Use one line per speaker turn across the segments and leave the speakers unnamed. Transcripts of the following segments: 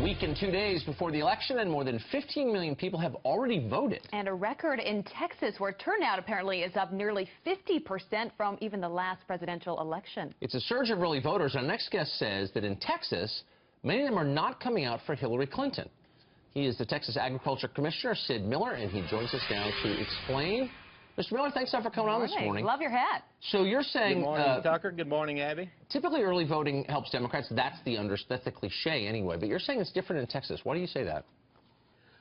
week and 2 days before the election, and more than 15 million people have already voted.
And a record in Texas, where turnout apparently is up nearly 50% from even the last presidential election.
It's a surge of early voters. Our next guest says that in Texas, many of them are not coming out for Hillary Clinton. He is the Texas Agriculture Commissioner, Sid Miller, and he joins us now to explain. Mr. Miller, thanks for coming on this morning.
Love your hat.
So you're saying...
Good morning, Tucker. Good morning, Abby.
Typically, early voting helps Democrats. That's the cliche anyway. But you're saying it's different in Texas. Why do you say that?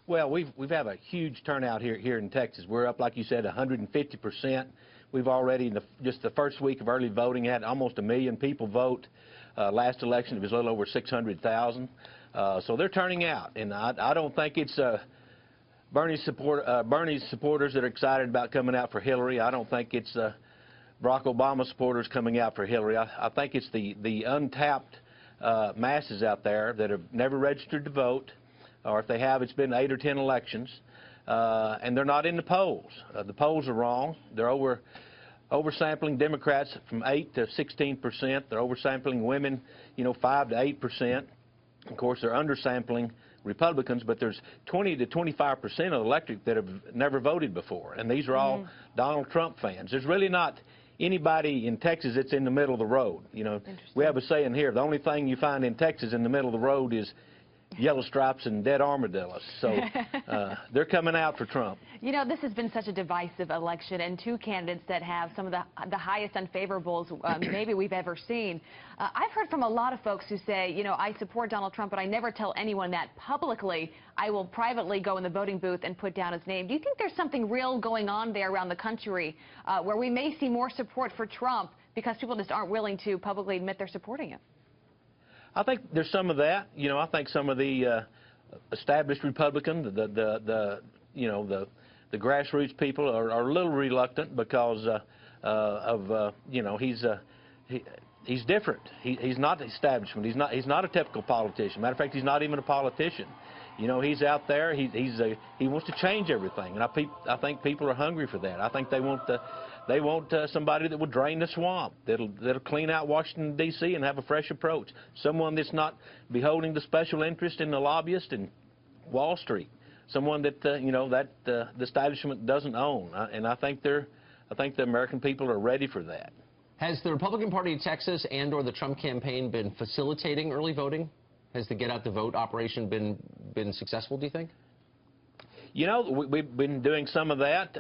Well, we've had a huge turnout here in Texas. We're up, like you said, 150%. We've already, in just the first week of early voting, had almost 1 million people vote. Last election, it was a little over 600,000. So they're turning out, and I don't think it's Bernie's supporters that are excited about coming out for Hillary. I don't think it's Barack Obama supporters coming out for Hillary. I think it's the untapped masses out there that have never registered to vote, or if they have, it's been 8 or 10 elections, and they're not in the polls. The polls are wrong. They're oversampling Democrats from 8 to 16%. They're oversampling women, 5 to 8%. Of course, they're undersampling Republicans, but there's 20 to 25% of the electorate that have never voted before, and these are all Donald Trump fans. There's really not anybody in Texas that's in the middle of the road. We have a saying here: the only thing you find in Texas in the middle of the road is yellow stripes and dead armadillos. So they're coming out for Trump.
This has been such a divisive election, and two candidates that have some of the highest unfavorables maybe we've ever seen. I've heard from a lot of folks who say, I support Donald Trump, but I never tell anyone that publicly. I will privately go in the voting booth and put down his name. Do you think there's something real going on there around the country where we may see more support for Trump because people just aren't willing to publicly admit they're supporting him?
I think there's some of that. I think some of the established Republicans, the grassroots people are a little reluctant because he's different. He's not the establishment. He's not a typical politician. Matter of fact, he's not even a politician. He's out there. He wants to change everything, and I think people are hungry for that. I think they want somebody that will drain the swamp, that'll clean out Washington, D.C. and have a fresh approach. Someone that's not beholden to special interest in the lobbyist and Wall Street. Someone that the establishment doesn't own. And I think the American people are ready for that.
Has the Republican Party of Texas and/or the Trump campaign been facilitating early voting? Has the Get Out the Vote operation been successful, do you think?
We've been doing some of that.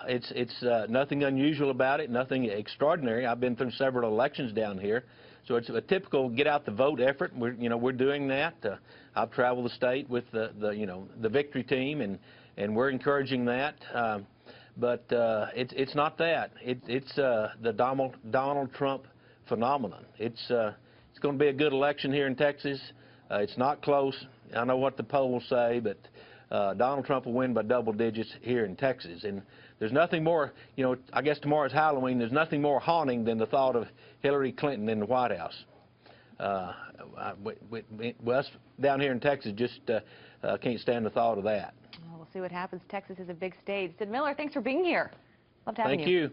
It's nothing unusual about it, nothing extraordinary. I've been through several elections down here, so it's a typical get out the vote effort. We're doing that. I've traveled the state with the victory team, and we're encouraging that. But it's not that. It's the Donald Trump phenomenon. It's going to be a good election here in Texas. It's not close. I know what the polls say, but Donald Trump will win by double digits here in Texas. And there's nothing more, I guess tomorrow's Halloween, there's nothing more haunting than the thought of Hillary Clinton in the White House. Us down here in Texas just can't stand the thought of that.
Well, we'll see what happens. Texas is a big state. Sid Miller, thanks for being here. Love having you.
Thank you.